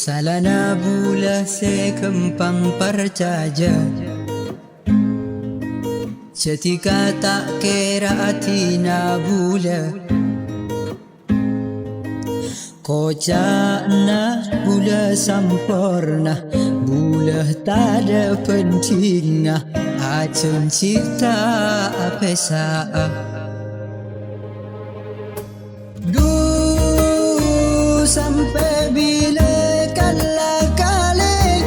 Salana bula se kempang percaja, ketika tak kira atina bula. Kocana bula sampurna, bula tak ada pentingnya. Acun cipta pesa. Sampai bila kala kali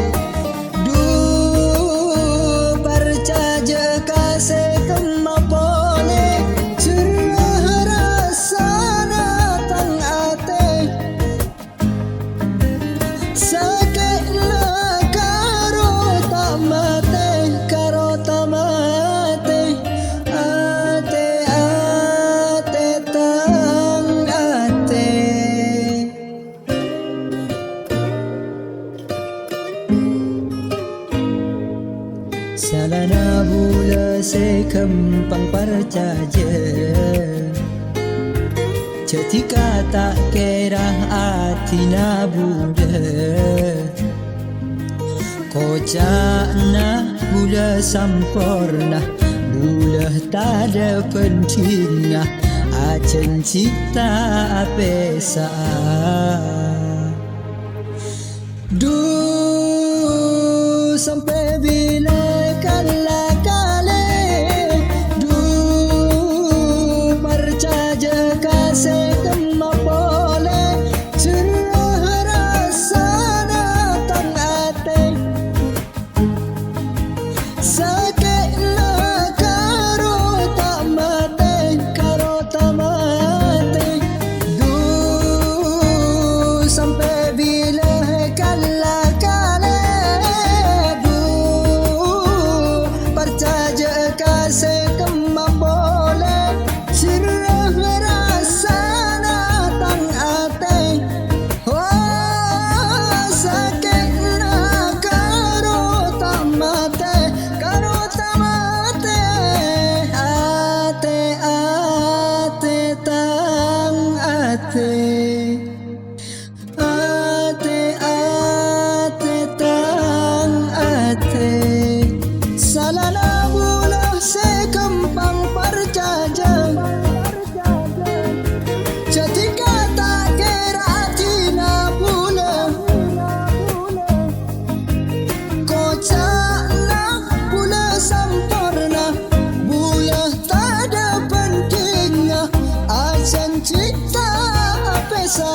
percaja kasih kemapole cerah rasa datang ate sakit la karo tamate ate tang ate. Salana bula se kempang percaja, ketika tak kira atina bula. Kocana bula sampurna, bula tak ada pentingnya. Acen cipta pesa. Sampai bila kala kali percaja kasih kemapole cerah rasa datang ate sakit la karo tamate sampai bila kala kali kasih kemapole cerah rasa datang ate sakit na karo tamate ate tang ate tang ate. Salana se kempang percaja, ketika tak kira tina bula. Kocana bula sampurna, bula tak ada pentingnya. Acen cipta pesa.